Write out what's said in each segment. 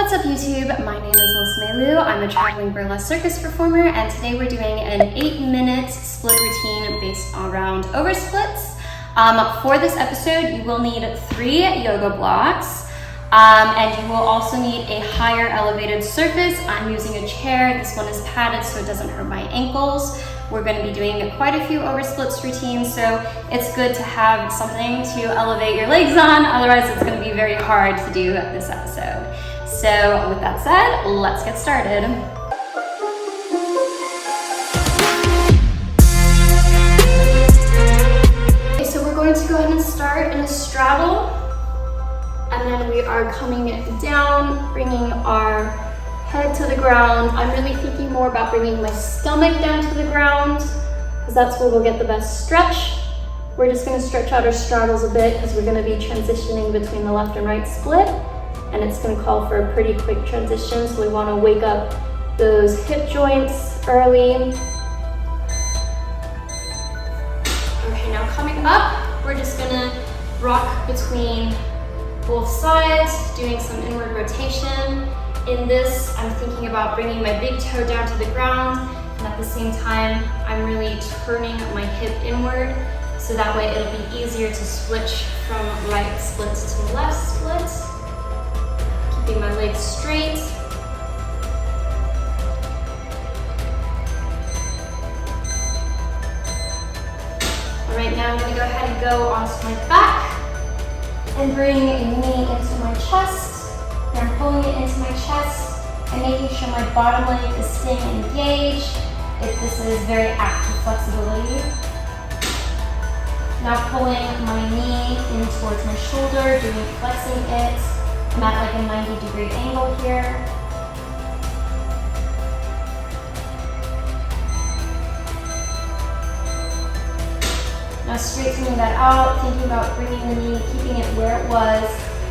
What's up YouTube? My name is Liz Melu. I'm a traveling burlesque circus performer, and today we're doing an 8-minute split routine based around over splits. For this episode, you will need 3 yoga blocks, and you will also need a higher elevated surface. I'm using a chair. This one is padded so it doesn't hurt my ankles. We're going to be doing quite a few over splits routines, so it's good to have something to elevate your legs on, otherwise it's going to be very hard to do this episode. So with that said, let's get started. Okay, so we're going to go ahead and start in a straddle, and then we are coming down, bringing our head to the ground. I'm really thinking more about bringing my stomach down to the ground because that's where we'll get the best stretch. We're just going to stretch out our straddles a bit because we're going to be transitioning between the left and right split, and it's going to call for a pretty quick transition, so we want to wake up those hip joints early. Okay, now coming up, we're just going to rock between both sides, doing some inward rotation. In this, I'm thinking about bringing my big toe down to the ground, and at the same time, I'm really turning my hip inward, so that way it'll be easier to switch from right split to left split. Keeping my legs straight. All right, now I'm gonna go ahead and go onto my back and bring a knee into my chest. And I'm pulling it into my chest and making sure my bottom leg is staying engaged if this is very active flexibility. Now pulling my knee in towards my shoulder, flexing it. I'm at like a 90-degree angle here. Now straightening that out, thinking about bringing the knee, keeping it where it was.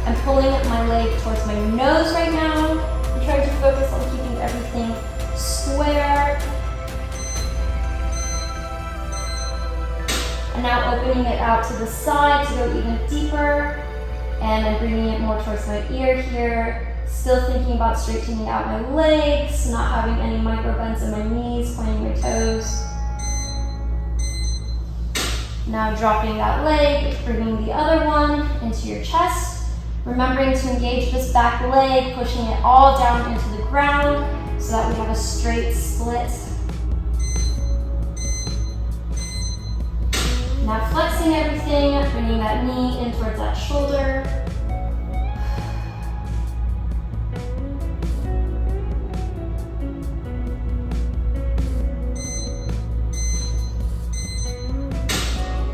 I'm pulling my leg towards my nose right now. I'm trying to focus on keeping everything square. And now opening it out to the side to go even deeper. And I'm bringing it more towards my ear here. Still thinking about straightening out my legs, not having any micro bends in my knees, pointing my toes. Now dropping that leg, bringing the other one into your chest. Remembering to engage this back leg, pushing it all down into the ground so that we have a straight split. Now flexing everything, bringing that knee in towards that shoulder.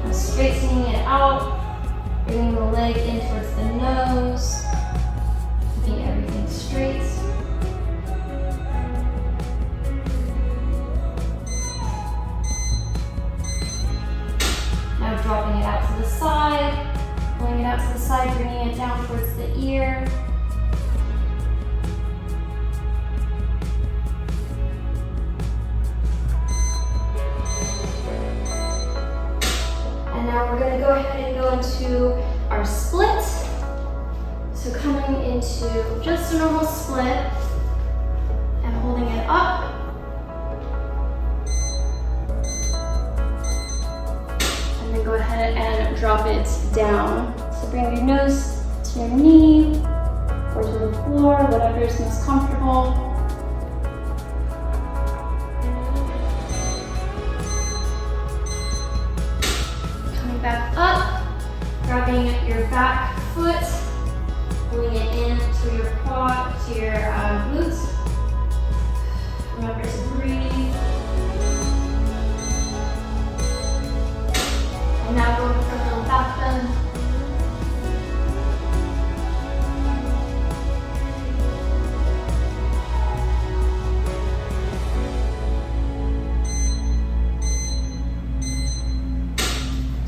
Now straightening it out. Bringing the leg in towards the nose, keeping everything straight. Now dropping it out to the side, pulling it out to the side, bringing it down towards the ear. And now we're going to go ahead and go into our split. So coming into just a normal split and holding it up. And then go ahead and drop it down. So bring your nose to your knee or to the floor, whatever is most comfortable. Back up, grabbing your back foot, pulling it in to your quad, to your glutes. Remember to breathe. And now going for a little back bend.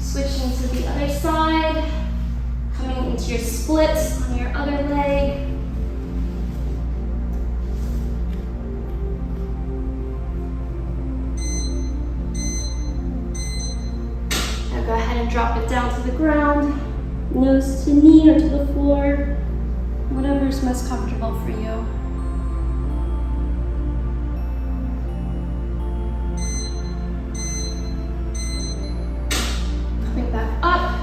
Switching to the other side, coming into your split on your other leg. most comfortable for you. Coming back up,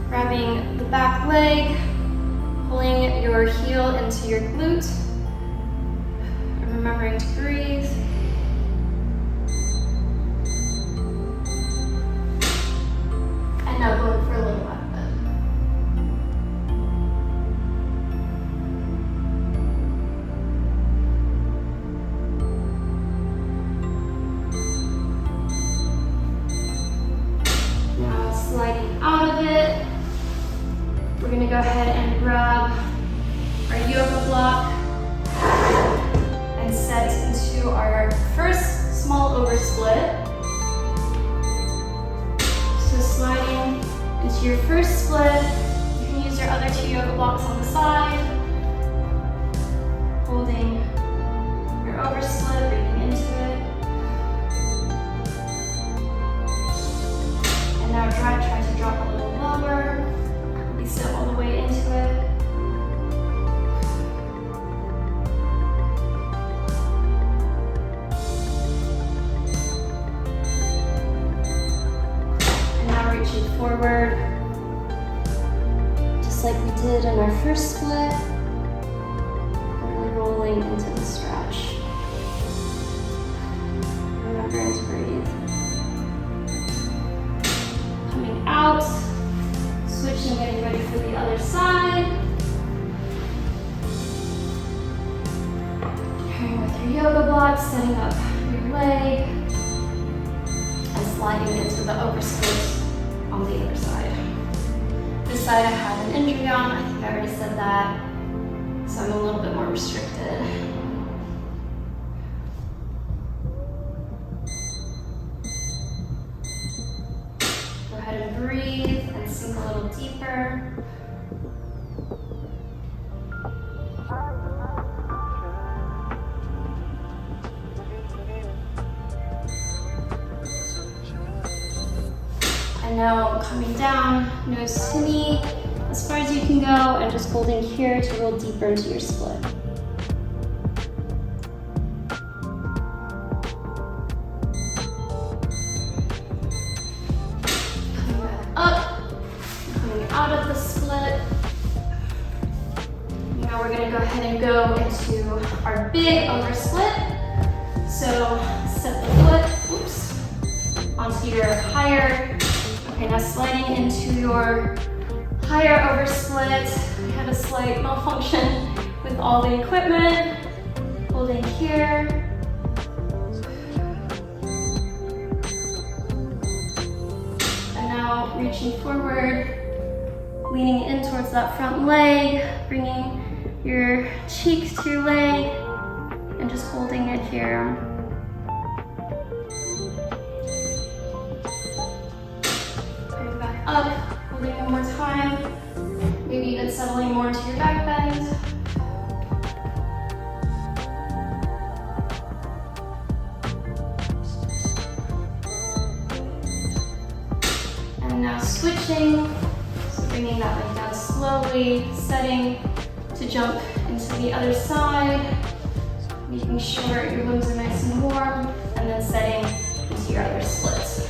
grabbing the back leg, pulling your heel into your glute, and remembering to breathe. And now going for a little back bend. Now sliding out of it, we're going to go ahead and grab our yoga block and set into our first small oversplit. So sliding into your first split, you can use your other two yoga blocks on the side, holding your oversplit, breathing into it. And now try to drop a little lower, release it all the way into it. Reaching forward, just like we did in our first split, really rolling into the stretch. Remembering to breathe. Coming out, switching, getting ready for the other side. Carrying with your yoga block, setting up your leg, and sliding into the oversplit on the other side. This side I have an injury on, I think I already said that, so I'm a little bit more restricted. Go ahead and breathe and sink a little deeper. And now coming down, nose to knee, as far as you can go, and just holding here to roll deeper into your split. Coming back up, coming out of the split. Now we're gonna go ahead and go into our big oversplit. So step the foot, onto your higher. Okay, now sliding into your higher oversplit. We had a slight malfunction with all the equipment. Holding here. And now reaching forward, leaning in towards that front leg, bringing your cheek to your leg, and just holding it here. Up, holding one more time, maybe even settling more into your back bend. And now switching, so bringing that leg down slowly, setting to jump into the other side, making sure your limbs are nice and warm, and then setting into your other splits.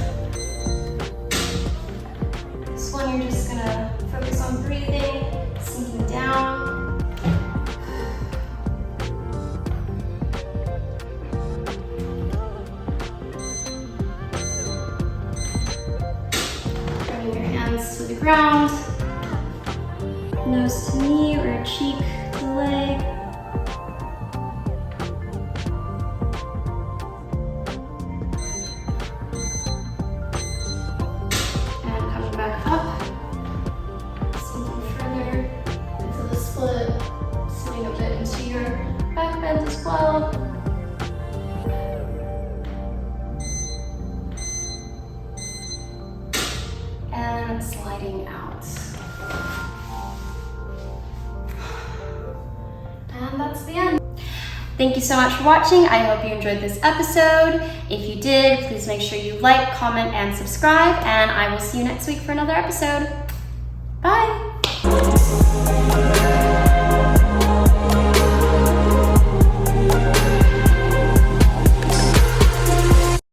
You're just gonna focus on breathing, sinking down. Bringing your hands to the ground, nose to knee or cheek to leg. And coming back up. Sitting a bit into your back bend as well. And sliding out. And that's the end. Thank you so much for watching. I hope you enjoyed this episode. If you did, please make sure you like, comment, and subscribe, and I will see you next week for another episode. Bye.